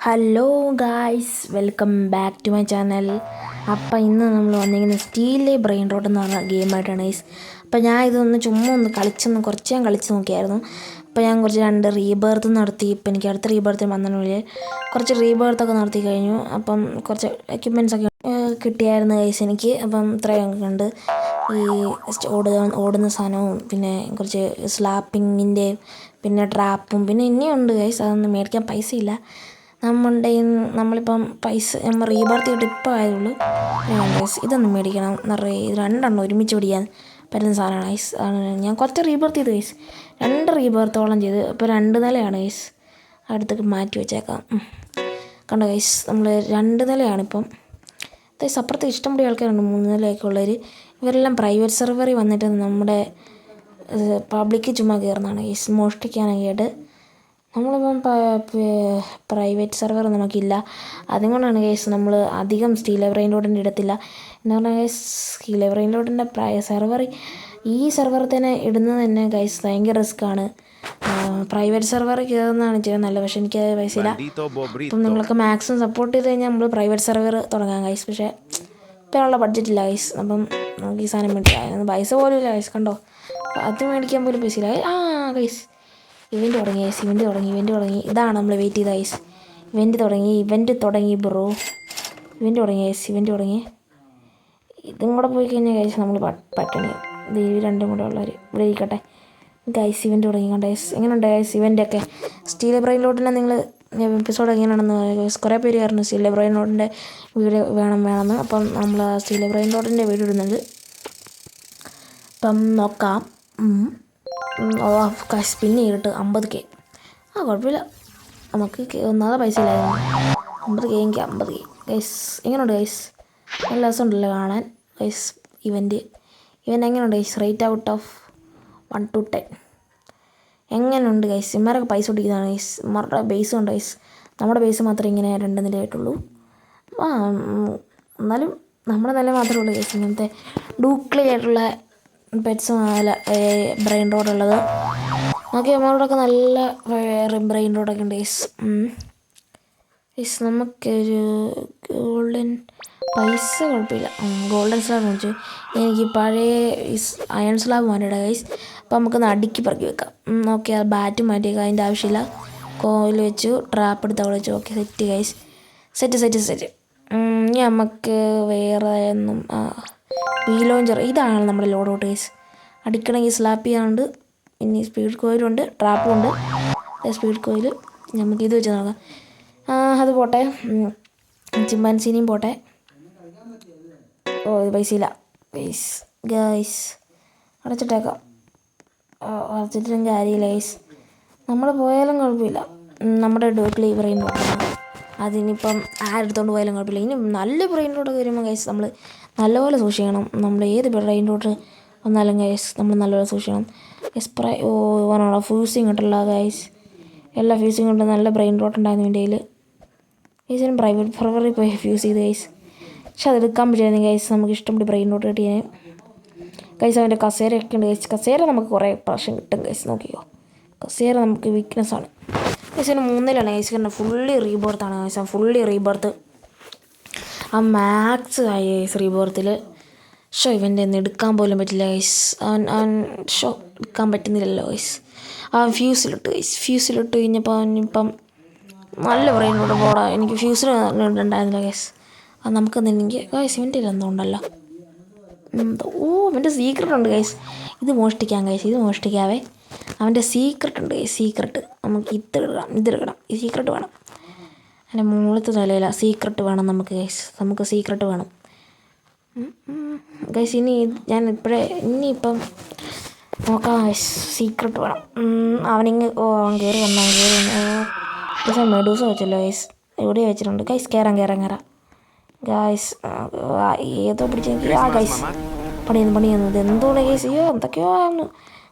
Hello guys, welcome back to my channel. അപ്പം ഇന്ന് നമ്മൾ വന്നിരിക്കുന്നത് സ്റ്റീലിലെ ബ്രെയിൻ റോട്ട് എന്ന് പറഞ്ഞ ഗെയിമായിട്ടാണ് ഗൈസ്. അപ്പം ഞാൻ ഇതൊന്ന് ചുമ്മാ ഒന്ന് കുറച്ച് ഞാൻ കളിച്ച് നോക്കിയായിരുന്നു. അപ്പോൾ ഞാൻ കുറച്ച് 2 റീബേർത്ത് നടത്തി. ഇപ്പം എനിക്ക് അടുത്ത റീബേർത്തിൽ വന്നതിനുള്ളിൽ കുറച്ച് റീബേർത്തൊക്കെ നടത്തി കഴിഞ്ഞു. അപ്പം കുറച്ച് എക്യുപ്മെൻറ്റ്സൊക്കെ കിട്ടിയായിരുന്നു ഗൈസ് എനിക്ക്. അപ്പം ഇത്രയൊക്കെ ഉണ്ട്. ഈ ഓടുന്ന സാധനവും പിന്നെ കുറച്ച് സ്ലാപ്പിങ്ങിൻ്റെ പിന്നെ ട്രാപ്പും പിന്നെ ഇനിയുണ്ട് ഗൈസ്. അതൊന്നും മേടിക്കാൻ പൈസയില്ല നമ്മളിപ്പം നമ്മൾ റീബർത്ത് ചെയ്തിട്ട് ഇപ്പോൾ ആയതുള്ളൂ. ഇതൊന്നും മേടിക്കണം നിറയെ. ഇത് 2 ഒരുമിച്ച് പിടിക്കാൻ പറ്റുന്ന സാധനമാണ് ഗൈസ്. ഞാൻ കുറച്ച് റീബർത്ത് ചെയ്തു ഗൈസ്. 2 റീബർത്തോളം ചെയ്ത്. ഇപ്പോൾ 2 നിലയാണ് ഗൈസ്. അടുത്തേക്ക് മാറ്റി വെച്ചേക്കാം. കണ്ടോ ഗൈസ്, നമ്മൾ 2 നിലയാണിപ്പം. ഗൈസ് അപ്പുറത്ത് ഇഷ്ടംപടി ആൾക്കാരുണ്ട് 3 നിലയൊക്കെ ഉള്ളവർ. ഇവരെല്ലാം പ്രൈവറ്റ് സെർവറിൽ വന്നിട്ട് നമ്മുടെ പബ്ലിക്ക് ചുമ്മാ കയറുന്നതാണ് ഗൈസ്, മോഷ്ടിക്കാനൊക്കെ ആയിട്ട്. നമ്മളിപ്പം പ്രൈവറ്റ് സെർവർ നമുക്കില്ല. അതുകൊണ്ടാണ് ഗൈസ് നമ്മൾ അധികം സ്റ്റീൽ ബ്രെയിൻ റോട്ടിൻ്റെ ഇടത്തില്ല. എന്ന് പറഞ്ഞാൽ ഗൈസ് സ്റ്റീൽ ബ്രെയിൻ റോട്ടിൻ്റെ സെർവർ ഈ സെർവറിൽ തന്നെ ഇടുന്നത് തന്നെ ഗൈസ് ഭയങ്കര റിസ്ക്കാണ്. പ്രൈവറ്റ് സെർവർ കയറുന്നതാണ് ഇച്ചിരി നല്ലത്. പക്ഷേ എനിക്ക് പൈസ ഇല്ല. അപ്പം നിങ്ങളൊക്കെ മാക്സിമം സപ്പോർട്ട് ചെയ്ത് കഴിഞ്ഞാൽ നമ്മൾ പ്രൈവറ്റ് സെർവർ തുടങ്ങാം ഗൈസ്. പക്ഷേ ഇപ്പോഴുള്ള ബഡ്ജറ്റില്ല ഗൈസ്. അപ്പം നമുക്ക് ഈ സാധനം മേടിക്കാം. പൈസ പോലും ഇല്ല ഗൈസ്. കണ്ടോ, അത് മേടിക്കാൻ പോലും പൈസ ഇല്ല. ഗൈസ് ഇവൻ്റ് തുടങ്ങി ഗൈസ്. ഇവൻ്റ് തുടങ്ങി. ഇതാണ് നമ്മൾ വെയിറ്റ് ചെയ്ത ഗൈസ്. ഇവൻ്റ് തുടങ്ങി ബ്രോ. ഇവൻ്റ് തുടങ്ങി ഗൈസ്. ഇതും കൂടെ പോയി കഴിഞ്ഞാൽ ഗൈസ് നമ്മൾ പട്ടണി. ഇത് 2 കൂടെ ഉള്ളവർ ഇവിടെ ഇരിക്കട്ടെ ഗൈസ്. ഇവൻ്റ് തുടങ്ങി. കണ്ട ഗൈസ് എങ്ങനെയുണ്ട് ഗൈസ് ഇവൻ്റൊക്കെ? സ്റ്റീൽ ബ്രെയിൻ റോട്ടിൻ്റെ നിങ്ങൾ എപ്പിസോഡ് എങ്ങനെയാണെന്ന് ഗൈസ് കുറേ പേര് പറഞ്ഞു സ്റ്റീൽ ബ്രെയിൻ റോട്ടിൻ്റെ വീഡിയോ വേണമെന്ന്. അപ്പം നമ്മൾ സ്റ്റീൽ ബ്രെയിൻ റോട്ടിൻ്റെ വീഡിയോ ഇടുന്നത്. അപ്പം നോക്കാം. കാശ് പിന്നെ ചെയ്തിട്ട് 50K. കുഴപ്പമില്ല, നമുക്ക് ഒന്നാമതെ പൈസ ഇല്ലായിരുന്നു. 50K എങ്കിൽ 50K ഗൈസ്. എങ്ങനെയുണ്ട് ഗൈസ്? നല്ല രസമുണ്ടല്ലോ കാണാൻ ഗൈസ്. ഇവൻ്റ് എങ്ങനെയുണ്ട് guys? Rate out of 1 to 10 എങ്ങനെയുണ്ട് ഗൈസ്? ഇമാരൊക്കെ പൈസ ഒട്ടിക്കുന്നതാണ് ഗൈസ്. ഇമാരുടെ ബേസ് ഉണ്ട് ഗൈസ്. നമ്മുടെ ബേസ് മാത്രമേ ഇങ്ങനെ 2 നിലയായിട്ടുള്ളൂ. എന്നാലും നമ്മുടെ നില മാത്രമേ ഉള്ളൂ ഗൈസ് ഇങ്ങനത്തെ ഡൂപ്ലി ആയിട്ടുള്ള പെറ്റ്സ് ബ്രെയിൻ റോഡുള്ളത്. നമുക്ക് നമ്മളോടൊക്കെ നല്ല ബ്രെയിൻ റോഡൊക്കെ ഉണ്ട് ഗൈസ്. നമുക്കൊരു ഗോൾഡൻ പൈസ കുഴപ്പമില്ല. ഗോൾഡൻ സ്ലാബ് മേടിച്ചു. എനിക്ക് പഴയ അയൺ സ്ലാബ് മാറ്റിയിടാം ഗൈസ്. അപ്പോൾ നമുക്കൊന്ന് അടുക്കി പറക്കി വെക്കാം. ഓക്കെ, ആ ബാറ്റ് മാറ്റിയേക്കാം, അതിൻ്റെ ആവശ്യമില്ല. കോയിൽ വെച്ചു, ട്രാപ്പ് എടുത്ത് അവിടെ വെച്ചു. Okay, set guys. സെറ്റ്. ഇനി നമുക്ക് വേറെ ഒന്നും ലോഞ്ചർ ഇതാണ് നമ്മുടെ ലോഡ് ഔട്ട് ഗൈസ്. അടിക്കണമെങ്കിൽ സ്ലാപ്പ് ചെയ്യാനുണ്ട്. ഇനി സ്പീഡ് കോയിലുണ്ട്, ട്രാപ്പും ഉണ്ട്. സ്പീഡ് കോയിൽ നമുക്ക് ഇത് വെച്ച് നോക്കാം. അത് പോട്ടെ. ചിമ്പാൻസിനിയും പോട്ടെ. ഇത് പൈസയില്ല ഗൈസ്. അടച്ചിട്ടേക്കാം. അടച്ചിട്ടും കാര്യമില്ല ഗൈസ്. നമ്മൾ പോയാലും കുഴപ്പമില്ല. നമ്മുടെ ഡോക്ലി ബ്രെയിൻ റോഡാണ്. അതിനിപ്പം ആരെടുത്തോണ്ട് പോയാലും കുഴപ്പമില്ല. ഇനി നല്ല ബ്രെയിൻ റോഡൊക്കെ വരുമ്പോൾ ഗൈസ് നമ്മൾ നല്ലപോലെ സൂക്ഷിക്കണം. നമ്മൾ ഏത് ബ്രെയിൻ റോഡ് വന്നാലും ഗൈസ് നമ്മൾ നല്ലപോലെ സൂക്ഷിക്കണം. ഓനുള്ള ഫ്യൂസിങ് കിട്ടില്ല ഗൈസ്. എല്ലാ ഫ്യൂസിങ് കൊണ്ട് നല്ല ബ്രെയിൻ റോട്ട് ഉണ്ടായിരുന്നു എൻ്റെ കയ്യിൽ. ഗൈസിനും പ്രൈവറ്റ് സെർവറിൽ പോയി ഫ്യൂസ് ചെയ്ത് ഗൈസ്. പക്ഷെ അതെടുക്കാൻ പറ്റുമായിരുന്നു ഗൈസ്. നമുക്ക് ഇഷ്ടംപോലെ ബ്രെയിൻ റോട്ട് കിട്ടിയേ ഗൈസ്. അവൻ്റെ കസേരയൊക്കെ ഉണ്ട് ഗൈസ്. കസേര നമുക്ക് കുറേ പ്രാവശ്യം കിട്ടും ഗൈസ്. നോക്കിയോ, കസേര നമുക്ക് വീക്ക്നെസ്സാണ് ഗൈസിന്. 3 നിലയാണ് ഗൈസ്. കാരണം fully rebirth guys. Fully rebirth max ആയി ഗൈസ് റീബർത്തിൽ. ഇവൻ്റെ ഒന്നും എടുക്കാൻ പോലും പറ്റില്ല ഗൈസ്. അവൻ എടുക്കാൻ പറ്റുന്നില്ലല്ലോ ഗൈസ്. അവൻ ഫ്യൂസിലിട്ട് കഴിഞ്ഞപ്പോൾ അവനിപ്പം നല്ല ബ്രെയിൻ റോഡ് പോടാ. എനിക്ക് ഫ്യൂസിൽ ഉണ്ടായിരുന്നില്ല ഗൈസ്. അത് നമുക്കെന്തെങ്കിൽ ഗൈസ് ഇവൻ്റെ എന്തുകൊണ്ടല്ലോ. അവൻ്റെ സീക്രട്ട് ഉണ്ട് ഗൈസ്. ഇത് മോഷ്ടിക്കാം ഗൈസ്. ഇത് മോഷ്ടിക്കാവേ. അവൻ്റെ സീക്രട്ട് ഉണ്ട് ഗൈസ്. സീക്രട്ട് നമുക്ക് ഇതെടുക്കണം. ഈ സീക്രട്ട് വേണം. അതിൻ്റെ മുകളിലത്തെ നിലയില്ല. സീക്രട്ട് വേണം നമുക്ക് ഗൈസ്. നമുക്ക് സീക്രട്ട് വേണം ഗൈസ്. ഇനിയിപ്പം നോക്കാം ഗൈസ്. സീക്രട്ട് വേണം. അവൻ കയറി വന്നു ഗൈസ്. Medusa വെച്ചല്ലോ guys. എവിടെ വെച്ചിട്ടുണ്ട് ഗൈസ്. കയറാം ഗൈസ്. ഏതോ പിടിച്ചെങ്കിൽ ഗൈസ് പണിയുന്നത് എന്തോടെ ഗൈസ്. എന്തൊക്കെയോ ആകുന്നു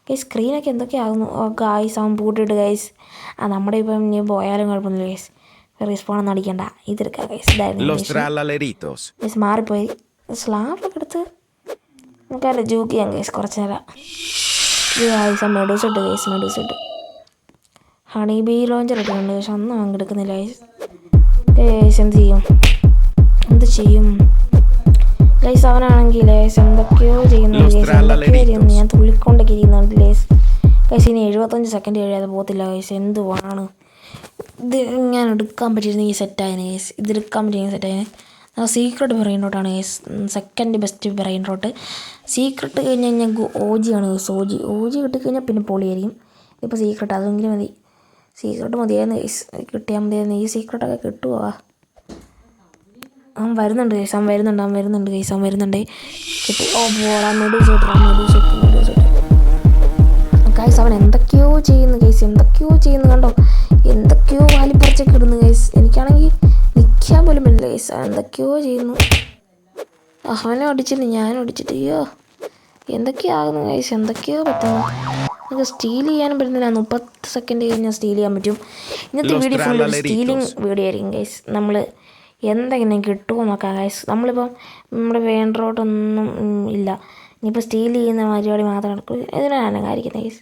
ഗൈസ്. സ്ക്രീനൊക്കെ എന്തൊക്കെയോ ആകുന്നു ഗൈസ്. അവൻ പൂട്ടിയിട്ട് ഗൈസ്. നമ്മുടെ ഇപ്പം ഇനി പോയാലും കുഴപ്പമൊന്നുമില്ല ഗൈസ്. റെസ്പോണ്ടൊന്നും അടിക്കണ്ട. ഇതെടുക്കാം ഗൈസ്. ഇതായിരുന്നു ഗൈസ്. മാറിപ്പോയി. സ്ലാബൊക്കെ എടുത്ത് നമുക്കല്ല ജൂക്ക് ചെയ്യാം ഗൈസ് കുറച്ച് നേരം. ഗൈസ് മെഡൂസ് ഇട്ട് ഹണി ബീ ലോഞ്ചർ ഇട്ടിട്ടുണ്ട്. പക്ഷെ ഒന്നും അങ്ങ് എടുക്കുന്നില്ല ഗൈസ്. ഗൈസ് എന്ത് ചെയ്യും ഗൈസ്. അവനാണെങ്കിൽ എന്തൊക്കെയോ ചെയ്യുന്നു. ഞാൻ തുള്ളിക്കൊണ്ടൊക്കെ ഇരിക്കുന്നുണ്ട് ഗൈസ്. ഇനി 75 സെക്കൻഡ് കഴിയാതെ പോകത്തില്ല ഗൈസ്. എന്തുവാണ് ഇത്? ഞാൻ എടുക്കാൻ പറ്റിയിരുന്നെങ്കിൽ സെറ്റായതിന് ഗൈസ്. ഇതെടുക്കാൻ പറ്റിയെങ്കിൽ സെറ്റായതിന്. സീക്രട്ട് ബ്രെയിൻ റോട്ടാണ് guys. Second best brain rot. Secret കഴിഞ്ഞ് കഴിഞ്ഞാൽ ഓജിയാണ് ഗൈസ്. ഓജി കിട്ടിക്കഴിഞ്ഞാൽ പിന്നെ പൊളിയായിരിക്കും. ഇപ്പോൾ സീക്രട്ട് അതെങ്കിലും മതി. സീക്രട്ട് മതിയായിരുന്നു ഗൈസ്. കിട്ടിയാൽ മതിയായിരുന്നു. ഈ സീക്രട്ടൊക്കെ കിട്ടുമോ? അവൻ വരുന്നുണ്ട് ഗൈസ്. അവൻ വരുന്നുണ്ട് കിട്ടി. ഓ പോടാ. മെഡൂസ് ഗൈസ്. അവൻ എന്തൊക്കെയോ ചെയ്യുന്നു കണ്ടോ. എന്തൊക്കെയോ വാലിപ്പറിച്ചൊക്കെ ഇടുന്നു ഗൈസ്. എനിക്കാണെങ്കിൽ നിൽക്കാൻ പോലും പറ്റില്ല ഗൈസ്. അവൻ എന്തൊക്കെയോ ചെയ്യുന്നു. അവനെ അടിച്ചിട്ട് ഞാനും അടിച്ചിട്ട് അയ്യോ എന്തൊക്കെയാകുന്നു ഗൈസ്. എന്തൊക്കെയോ പറ്റുന്നു. നമുക്ക് സ്റ്റീൽ ചെയ്യാനും പറ്റുന്നില്ല. 30 സെക്കൻഡ് കഴിഞ്ഞാൽ സ്റ്റീൽ ചെയ്യാൻ പറ്റും. ഇന്നത്തെ വീഡിയോ ഫുൾ സ്റ്റീലിങ് വീഡിയോ ആയിരിക്കും ഗൈസ്. നമ്മൾ എന്തെങ്കിലും കിട്ടുമോ നോക്കാം ഗൈസ്. നമ്മളിപ്പം നമ്മുടെ മെയിൻ റോഡൊന്നും ഇല്ല. ഇനിയിപ്പോൾ സ്റ്റീൽ ചെയ്യുന്ന പരിപാടി മാത്രം നടക്കും. ഇതിനാണ് കാണിക്കുന്നത് ഗൈസ്.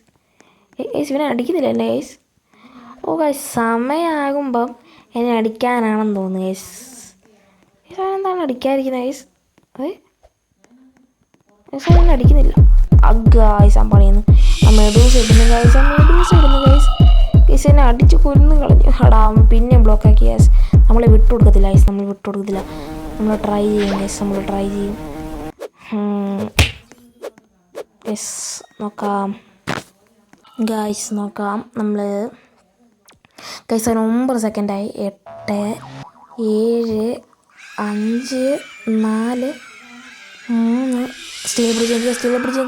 ഇവനെ അടിക്കുന്നില്ല അല്ലേ ഗൈസ്? ഓ ഗൈസ് സമയമാകുമ്പം എന്നെ അടിക്കാനാണെന്ന് തോന്നുന്നു ഗൈസ്. എന്താണ് അടിക്കാതിരിക്കുന്നത് ഗൈസ്? എന്നെ അടിക്കുന്നില്ല. ഗൈസ് പണിയുന്നു. മെഡൂസ് ഇടുന്നു ഗൈസ്. ഗൈസ് എന്നെ അടിച്ച് കൊല്ലുന്നു കളഞ്ഞു. എടാ പിന്നെ ബ്ലോക്കാക്കി ഗൈസ്. നമ്മളെ വിട്ടുകൊടുക്കത്തില്ല ഗൈസ്. നമ്മൾ ട്രൈ ചെയ്യും ഗൈസ്. ഗൈസ് നോക്കാം നമ്മൾ ഗൈസ്. അതിന് 9 സെക്കൻഡായി. 8 7 5 4 3 സ്റ്റീൽ ബ്രിഡ്ജ്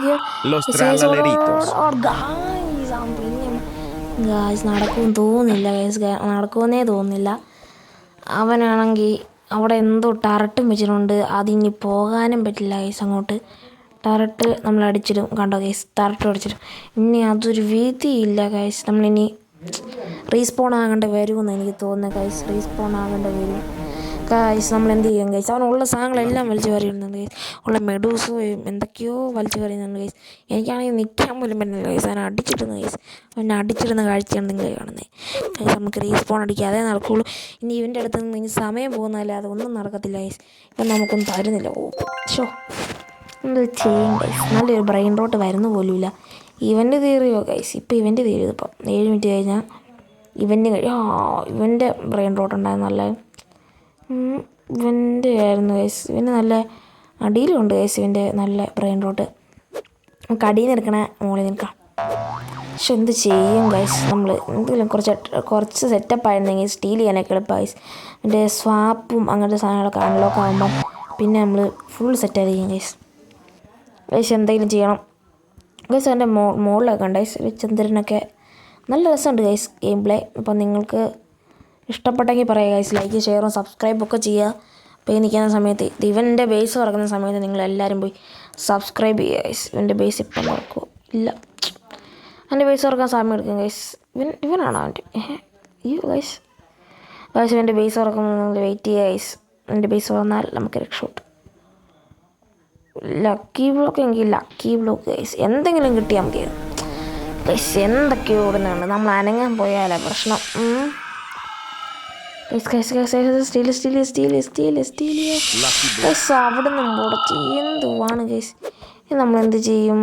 ഗൈസ്. നടക്കുമെന്ന് തോന്നുന്നില്ല. അവനാണെങ്കിൽ അവിടെ എന്തോ ടറട്ടും വെച്ചിട്ടുണ്ട്. അതിനി പോകാനും പറ്റില്ല ഗൈസ്. അങ്ങോട്ട് ടറട്ട് നമ്മൾ അടിച്ചിടും. കണ്ടോ ഗൈസ്. ടറട്ട് അടിച്ചിടും. ഇനി അതൊരു വിധിയില്ല ഗൈസ്. നമ്മളിനി റീസ്പോൺ ആകേണ്ട വരുമെന്ന് എനിക്ക് തോന്നുന്നത് ഗൈസ്. നമ്മൾ എന്ത് ചെയ്യും ഗൈസ്? അവനുള്ള സാധനങ്ങളെല്ലാം വലിച്ചു പറയുന്നുണ്ട് ഗൈസ്. ഉള്ള മെഡൂസും എന്തൊക്കെയോ വലിച്ചു പറയുന്നുണ്ട് ഗൈസ്. എനിക്കാണെങ്കിൽ നിൽക്കാൻ പോലും പറ്റുന്നില്ല ഗൈസ്. അവനെ അടിച്ചിടുന്ന കാഴ്ചയാണ് നിങ്ങൾ കാണുന്നത് ഗൈസ്. നമുക്ക് റീസ്പോൺ അടിക്കാതെ നടക്കുകയുള്ളൂ. ഇനി ഇവൻ്റെ അടുത്ത് നിന്ന് ഇനി സമയം പോകുന്നതല്ല, അതൊന്നും നടക്കത്തില്ല ഗൈസ്. ഇപ്പം നമുക്കൊന്നും തരുന്നില്ല. എന്ത് ചെയ്യും ഗൈസ്? നല്ലൊരു ബ്രെയിൻ റോട്ട് വരുന്ന പോലുമില്ല. ഇവൻ്റെ തീറിയോ ഗൈസ്? ഇപ്പം ഇവൻ്റെ തീരും. ഇപ്പം 7 മിനിറ്റ് കഴിഞ്ഞാൽ ഇവൻ്റെ ബ്രെയിൻ റോട്ട് ഉണ്ടായിരുന്നു. നല്ല ഇവൻ്റെ ആയിരുന്നു ഗൈസ്. ഇവന് നല്ല അടിയിലുണ്ട് ഗൈസ്. ഇവൻ്റെ നല്ല ബ്രെയിൻ റോട്ട്. നമുക്ക് അടിയിൽ നിന്ന് എടുക്കണ മുകളിൽ നിൽക്കാം. പക്ഷെ എന്ത് ചെയ്യും ഗൈസ്? നമ്മൾ എന്തെങ്കിലും കുറച്ച് സെറ്റപ്പ് ആയിരുന്നെങ്കിൽ സ്റ്റീൽ ചെയ്യാനൊക്കെ എളുപ്പമായി ഗൈസ്. എൻ്റെ സ്വാപ്പും അങ്ങനത്തെ സാധനങ്ങളൊക്കെ അൺലോക്ക് ആകുമ്പം പിന്നെ നമ്മൾ ഫുൾ സെറ്റായിരിക്കും ഗൈസ്. എന്തെങ്കിലും ചെയ്യണം ഗൈസ്. എൻ്റെ മുകളിലൊക്കെ ഉണ്ട് ഗൈസ്. ചന്ദ്രനൊക്കെ നല്ല രസമുണ്ട് ഗൈസ് ഗെയിം പ്ലേ. അപ്പം നിങ്ങൾക്ക് ഇഷ്ടപ്പെട്ടെങ്കിൽ പറയുക ഗൈസ്. ലൈക്ക് ഷെയറും സബ്സ്ക്രൈബൊക്കെ ചെയ്യുക. അപ്പോൾ ഈ നിൽക്കുന്ന സമയത്ത് ഇവൻ്റെ ബേസ് തുറക്കുന്ന സമയത്ത് നിങ്ങളെല്ലാവരും പോയി സബ്സ്ക്രൈബ് ചെയ്യുക ഗൈസ്. ഇവൻ്റെ ബേസ് ഇപ്പം തുറക്കുമോ? ഇല്ല. എൻ്റെ ബേസ് തുറക്കാൻ സമയം എടുക്കും ഗൈസ്. ഇവനാണോ അവൻ്റെ? ഗൈസ് ഇവൻ്റെ ബേസ് തുറക്കുമ്പോൾ നിങ്ങൾ വെയിറ്റ് ചെയ്യുക ഗൈസ്. എൻ്റെ ബേസ് തുറന്നാൽ നമുക്ക് രക്ഷപ്പെട്ടു. Lucky block guys. എന്തെങ്കിലും കിട്ടിയാൽ മതി ഗൈസ്. എന്തൊക്കെയോ ഓടുന്നുണ്ട്. നമ്മൾ അനങ്ങാൻ പോയാലേ പ്രശ്നം. ഗൈസ് അവിടെ നിന്ന് പൊടച്ച് എന്തുവാണ് ഗൈസ്? നമ്മളെന്ത് ചെയ്യും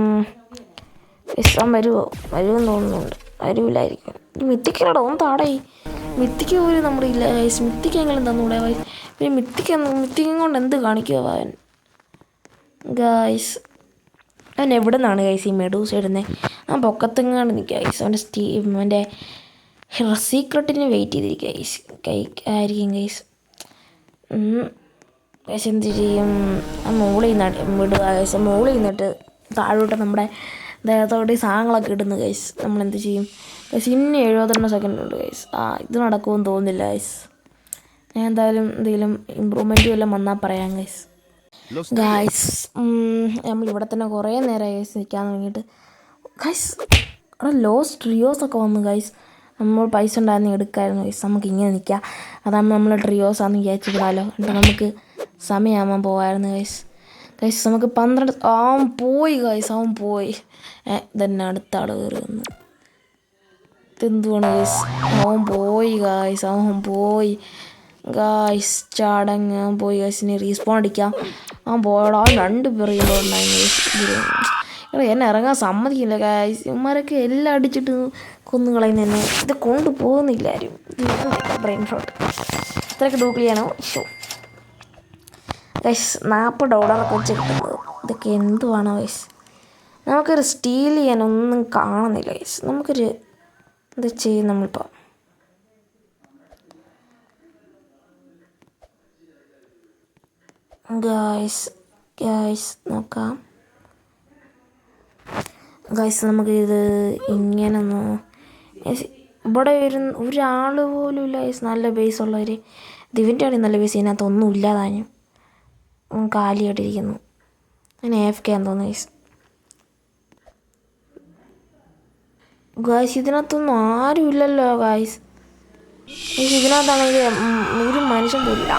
ഗൈസ്? വരുമെന്ന് തോന്നുന്നുണ്ട്. വരൂലായിരിക്കും. മിത്തിക്കലടോ ഒന്ന് താടേ. മിത്തിക്ക് പോലും നമ്മുടെ ഇല്ല ഗൈസ്. മിത്തിക്കെങ്കിലും തന്നൂടെ ഗൈസ്? പിന്നെ മിത്തിക്കും കൊണ്ട് എന്ത് കാണിക്കുമോ അവൻ ഗൈസ്? അവൻ എവിടെ നിന്നാണ് ഗൈസ് ഈ മെഡൂസ് ഇടുന്നത്? ആ പൊക്കത്തെങ്ങാണ്ട് നിൽക്കുക ഗൈസ്. അവൻ്റെ സീക്രട്ടിന് വെയിറ്റ് ചെയ്തിരിക്കുക ഗൈസ്. ആയിരിക്കും ഗൈസ്. ഗൈസ് എന്ത് ചെയ്യും? മുകളിൽ നിന്ന് വിടുക ഗൈസ്. മുകളിൽ നിന്നിട്ട് താഴോട്ട് നമ്മുടെ ദേഹത്തോട്ട് സാധനങ്ങളൊക്കെ ഇടുന്നു ഗൈസ്. നമ്മളെന്ത് ചെയ്യും ഗൈസ്? ഇനി 72 സെക്കൻഡ് ഉണ്ട് ഗൈസ്. ഇത് നടക്കുമെന്ന് തോന്നുന്നില്ല ഗൈസ്. ഞാൻ എന്തായാലും എന്തെങ്കിലും ഇമ്പ്രൂവ്മെൻറ്റും എല്ലാം വന്നാൽ പറയാം ഗൈസ്. നമ്മളിവിടെ തന്നെ കുറേ നേരമായി ഗൈസ് നിൽക്കാൻ തുടങ്ങിയിട്ട് ഗൈസ്. അവിടെ ലോസ്റ്റ് ട്രിയോസൊക്കെ വന്നു ഗൈസ്. നമ്മൾ പൈസ ഉണ്ടായിരുന്നു എടുക്കാമായിരുന്നു ഗൈസ്. നമുക്ക് ഇങ്ങനെ നിൽക്കാം. അതാകുമ്പോൾ നമ്മൾ ട്രിയോസാണെന്ന് വിചാരിച്ചു വിടാമല്ലോ. എന്നിട്ട് നമുക്ക് സമയമാകുമ്പോൾ പോകാമായിരുന്നു ഗൈസ്. നമുക്ക് 12 അവൻ പോയി ഗൈസ്. ഇതന്നെ അടുത്ത ആൾ കയറി വന്നു. ഇതെന്തുവാണ് ഗൈസ്? അവൻ പോയി ഗൈസ്. ഗായ്സ് ചാടങ്ങ് പോയി ഗൈസിന് റീസ്പോൺ അടിക്കാം. പോയടാ 2 പേരും എന്നെ ഇറങ്ങാൻ സമ്മതിക്കില്ല ഗായ്സ്. ഇവന്മാരൊക്കെ എല്ലാം അടിച്ചിട്ട് കൊന്നു കളയുന്ന എന്നെ. ഇത് കൊണ്ടുപോകുന്നില്ല ആരും. ബ്രെയിൻ റോട്ട് ഇത്രയൊക്കെ ഡൂക്ലിയാണോ ഷോ ഗൈസ്. $40 വെച്ച് കിട്ടുന്നത് ഇതൊക്കെ എന്തുവാണോ ഗൈസ്. നമുക്കൊരു സ്റ്റീൽ ചെയ്യാനൊന്നും കാണുന്നില്ല ഗൈസ്. നമുക്കൊരു ഇത് ചെയ്യും നമ്മളിപ്പോൾ. ഗായ്സ് നോക്കാം ഗായ്സ്. നമുക്കിത് ഇങ്ങനൊന്ന് ഇവിടെ ഒരാൾ പോലും ഇല്ല ഗൈസ്. നല്ല ബേസ് ഉള്ളവർ. ഇതിൻ്റെ ആണെങ്കിൽ നല്ല ബേസ്. ഇതിനകത്ത് ഒന്നും ഇല്ലാതാനും കാലിയായിട്ടിരിക്കുന്നു. അങ്ങനെ AFK ആണെന്ന് തോന്നുന്നു ഗായ്സ്. ഇതിനകത്തൊന്നും ആരും ഇല്ലല്ലോ ഗായ്സ്. ഇതിനകത്താണെങ്കിൽ ഒരു മനുഷ്യൻ പോലില്ല.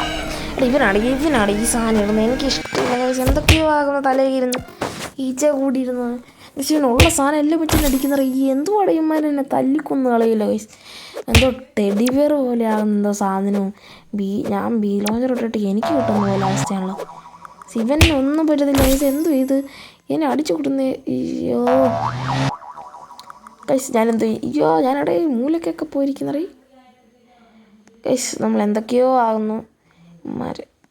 ഇവനാണ് ഈ സാധനം ഇടുന്നത്. എനിക്കിഷ്ടമില്ല ഗായ്സ്. എന്തൊക്കെയോ ആകുന്ന തലയിരുന്ന് ഈച്ച കൂടിയിരുന്നത്. ഇവനുള്ള സാധനം എല്ലാം പറ്റി അടിക്കുന്ന എന്തുവാടെ ഇവന്മാർ എന്നെ തല്ലിക്കൊന്ന് കളയില്ല ഗൈസ്. എന്തോ ടെഡിബിയർ പോലെ ആകുന്ന എന്തോ സാധനവും ഞാൻ ലോഞ്ചർ ഇട്ടിട്ട് എനിക്ക് കിട്ടുന്ന പോലെ അവസ്ഥയാണല്ലോ. ഇവന് ഒന്നും പറ്റത്തില്ല ഗൈസ്. എന്തോ ഇത് എന്നെ അടിച്ചു കൂട്ടുന്നേ. അയ്യോ ഗൈസ് ഞാനവിടെ മൂലക്കൊക്കെ പോയിരിക്കുന്നറി ഗൈസ്. നമ്മൾ എന്തൊക്കെയോ ആകുന്നു.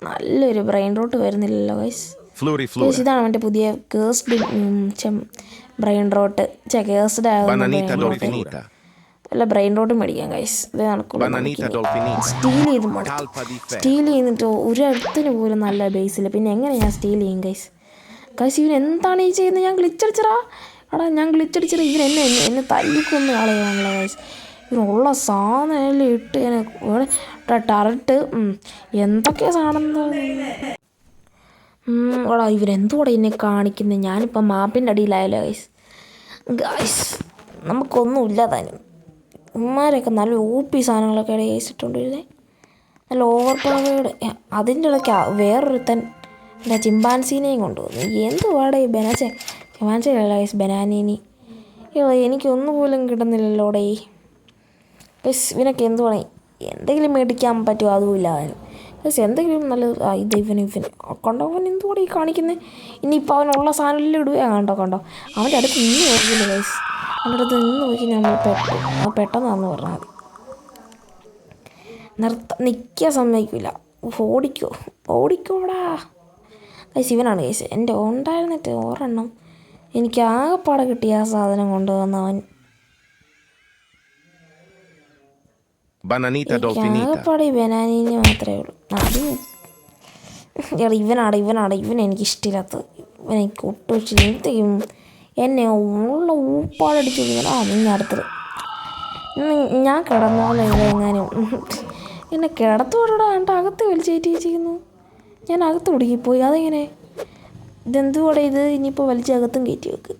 നല്ലൊരു ബ്രെയിൻ റോട്ട് വരുന്നില്ലല്ലോ ഗൈസ്. ഇതാണ് അവൻ്റെ പുതിയ കേഴ്സ്ഡ് ബ്രെയിൻ റോട്ട്. കേഴ്സ്ഡ് ആകുന്ന അല്ല ബ്രെയിൻ റോട്ട് മേടിക്കാം ഗൈസ്. ഇത് നടക്കും. സ്റ്റീൽ ചെയ്തിട്ട് ഒരിടത്തിന് പോലും നല്ല ബേസില്ല. പിന്നെ എങ്ങനെ ഞാൻ സ്റ്റീൽ ചെയ്യും ഗൈസ്. ഇവൻ എന്താണ് ഈ ചെയ്യുന്നത്? ഞാൻ ഗ്ലിച്ചടിച്ചടാ. ഞാൻ ഗ്ലിച്ചടിച്ചത് ഇവൻ എന്നെ തല്ലിക്കൊന്ന് കളയാണല്ലോ ഗൈസ്. ഇവനുള്ള സാധനം എല്ലാം ഇട്ട് ടറട്ട് എന്തൊക്കെയാ സാധനം. ഇവരെന്തുകൂടെ എന്നെ കാണിക്കുന്നത്? ഞാനിപ്പോൾ മാപ്പിൻ്റെ അടിയിലായല്ലോ ഗൈസ്. നമുക്കൊന്നുമില്ല താനും. ഉമ്മാരൊക്കെ നല്ല OP സാധനങ്ങളൊക്കെ കഴിച്ചിട്ടുണ്ടിരുന്നേ. നല്ല ഓവർ പവേഡ്. അതിൻ്റെ ഇടയ്ക്ക് വേറൊരുത്തൻ എൻ്റെ ചിമ്പാൻസീനെയും കൊണ്ടുവന്നു. എന്തുവാടെ ഈ ചിമ്പാൻസിയല്ല ഗൈസ്, ബനാനീനി. എനിക്കൊന്നുപോലും കിട്ടുന്നില്ലല്ലോടെ ഗൈസ്. ഇവനൊക്കെ എന്തുവാണ് എന്തെങ്കിലും മേടിക്കാൻ പറ്റുമോ? അതുമില്ല അവന് ഗൈസ്. എന്തെങ്കിലും നല്ലത് ഇവന് കണ്ടോ. അവൻ എന്തുകൂടെ ഈ കാണിക്കുന്നത്? ഇനിയിപ്പോൾ അവനുള്ള സാധനമെല്ലാം ഇടുകയാണ്. കണ്ടോ അവൻ്റെ അടുത്ത് നിന്ന് നോക്കിയില്ല ഗൈസ്. അവൻ്റെ അടുത്ത് നിന്ന് നോക്കി നമ്മൾ പെട്ടെന്നാണെന്ന് പറഞ്ഞാൽ മതി. നിൽക്കാൻ സമ്മതിക്കില്ല. ഓടിക്കോടാ ഗൈസ്. ഇവനാണ് ഗൈസ് എൻ്റെ ഉണ്ടായിരുന്നിട്ട് ഒരെണ്ണം എനിക്ക് ആകെപ്പാടെ കിട്ടിയ ആ സാധനം കൊണ്ടുവന്നവൻ. ആകെപ്പാടെ ഈ ബനാനീനി മാത്രമേ ഉള്ളൂ. ഇവൻ എനിക്കിഷ്ടമില്ലാത്തത്. ഇവനെനിക്ക് ഒട്ടും ഇഷ്ടം. എന്നെ ഉള്ള ഊപ്പാടടിച്ചു നീ അടുത്തത്. ഞാൻ കിടന്നോലെ എങ്ങാനും എന്നെ കിടത്തോടാ എന്നിട്ട് അകത്ത് വലിച്ചേറ്റി വെച്ചിരിക്കുന്നു. ഞാൻ അകത്ത് കുടുങ്ങിപ്പോയി. അതെങ്ങനെ? ഇതെന്തുകൂടെ ഇത്? ഇനിയിപ്പോൾ വലിച്ചകത്തും കയറ്റി വെക്ക്.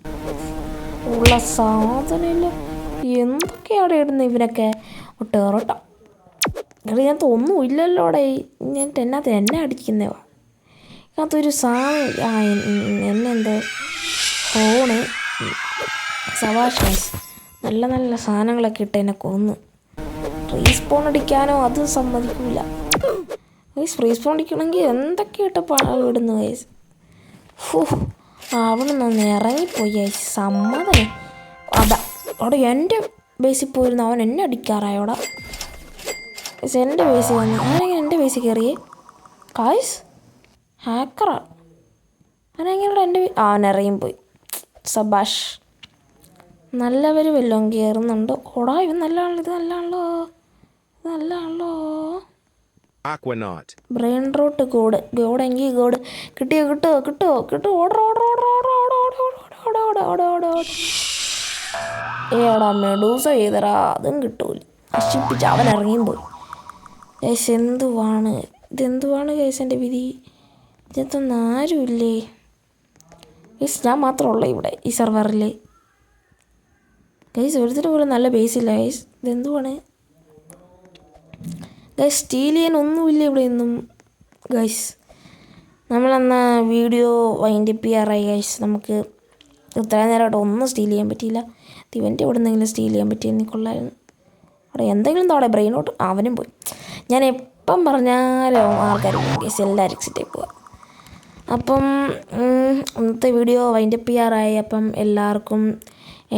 ഉള്ള സാധനമില്ല. എന്തൊക്കെയാണ് ഇടുന്നത് ഇവനൊക്കെ? ടെറട്ട ഇതിനകത്ത് ഒന്നും ഇല്ലല്ലോടെ. എന്നകത്ത് എന്നെ അടിക്കുന്നവാ. ഇതിനകത്തൊരു എന്നെന്തോ ഫോണ് സവാഷ് ഗൈസ്. നല്ല സാധനങ്ങളൊക്കെ ഇട്ട് എന്നെ കൊന്ന്. റീസ്പോൺ അടിക്കാനോ അത് സമ്മതിക്കില്ല ഗൈസ്. റീസ്പോൺ അടിക്കണമെങ്കിൽ എന്തൊക്കെയായിട്ട് ഇടുന്നു ഗൈസ്. അവിടെ നിന്ന് ഇറങ്ങിപ്പോയി ഗൈസ്. സമ്മതം. അവിടെ എൻ്റെ ബേസിൽ പോയിരുന്നു അവൻ എന്നെ അടിക്കാറായോടാ ഗൈസ്. എൻ്റെ ബേസിൽ വന്നു അവനെങ്ങനെ എൻ്റെ ബേസിൽ കയറിയേ ഗൈസ്? ഹാക്കറാ അവനെങ്ങനെയാണ് എൻ്റെ അവനിറങ്ങിയും പോയി. സബാഷ്. നല്ലവർ വല്ലതും കയറുന്നുണ്ടോ? ഓടാ ഇവൻ നല്ലതാണല്ലോ. ഇത് നല്ലതാണല്ലോ. ബ്രെയിൻ റോട്ട് ഗോഡെങ്കിൽ ഗോഡ് കിട്ടുമോ? ഓടാ മെഡൂസ ചെയ്തറാ. അതും കിട്ടൂല. നശിപ്പിച്ച് അവൻ ഇറങ്ങിയും പോയി ഗൈസ്. ഇതെന്തുവാണ് ഗൈസ് എൻ്റെ വിധി? ഇതിനകത്തൊന്നും ആരുമില്ലേ ഗൈസ്? ഞാൻ മാത്രമല്ല ഇവിടെ ഈ സെർവറിൽ ഗൈസ്. ഒരുത്തിന് പോലും നല്ല ബേസില്ല ഗൈസ്. ഇതെന്തുവാണ് ഗൈസ്? സ്റ്റീൽ ചെയ്യാൻ ഒന്നുമില്ല ഇവിടെ ഒന്നും ഗൈസ്. നമ്മളെന്നാ വീഡിയോ വൈൻഡപ്പ് ചെയ്യാറായി ഗൈസ്. നമുക്ക് ഇത്ര നേരമായിട്ട് ഒന്നും സ്റ്റീൽ ചെയ്യാൻ പറ്റിയില്ല. ഇവൻ്റെ ഇവിടെ എന്തെങ്കിലും സ്റ്റീൽ ചെയ്യാൻ പറ്റിയെന്ന് കൊള്ളായിരുന്നു. അവിടെ എന്തെങ്കിലും താടെ ബ്രെയിൻ ഔട്ട് അവനും പോയി. ഞാൻ എപ്പം പറഞ്ഞാലും ആൾക്കാർക്ക് ഗൈസ് എല്ലാവരും എക്സിറ്റായി പോവുക. അപ്പം ഇന്നത്തെ വീഡിയോ വൈൻഡപ്പ് ചെയ്യാറായി. അപ്പം എല്ലാവർക്കും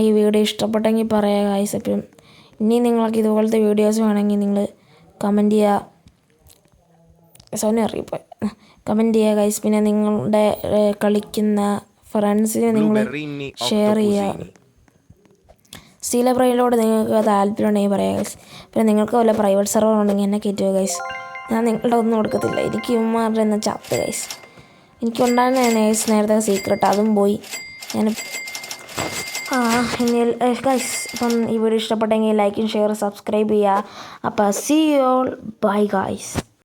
ഈ വീഡിയോ ഇഷ്ടപ്പെട്ടെങ്കിൽ പറയാം ഗൈസ്. അപ്പം ഇനി നിങ്ങൾക്ക് ഇതുപോലത്തെ വീഡിയോസ് വേണമെങ്കിൽ നിങ്ങൾ കമൻറ്റ് ചെയ്യുക. സോനെ അറിയിപ്പോൾ കമൻറ്റ് ചെയ്യുക ഗൈസ്. പിന്നെ നിങ്ങളുടെ കളിക്കുന്ന ഫ്രണ്ട്സിന് നിങ്ങൾ ഷെയർ ചെയ്യുക. സ്റ്റീൽ ബ്രെയിനിലോട് നിങ്ങൾക്ക് താല്പര്യമുണ്ടെങ്കിൽ പറയാം ഗൈസ്. പിന്നെ നിങ്ങൾക്ക് വല്ല പ്രൈവറ്റ് സെർവർ ഉണ്ടെങ്കിൽ എന്നെ കയറ്റുക ഗൈസ്. ഞാൻ നിങ്ങളുടെ ഒന്നും കൊടുക്കത്തില്ല. എനിക്ക് ഇവന്മാരുടെ എന്ന് ചത്ത് ഗൈസ്. എനിക്കുണ്ടായിരുന്ന ഗൈസ് നേരത്തെ സീക്രട്ട്, അതും പോയി. ഞാൻ ഇനി ഗൈസ് ഇപ്പം ഈ വീഡിയോ ഇഷ്ടപ്പെട്ടെങ്കിൽ ലൈക്കും ഷെയർ സബ്സ്ക്രൈബ് ചെയ്യുക. അപ്പോൾ see you all, bye guys.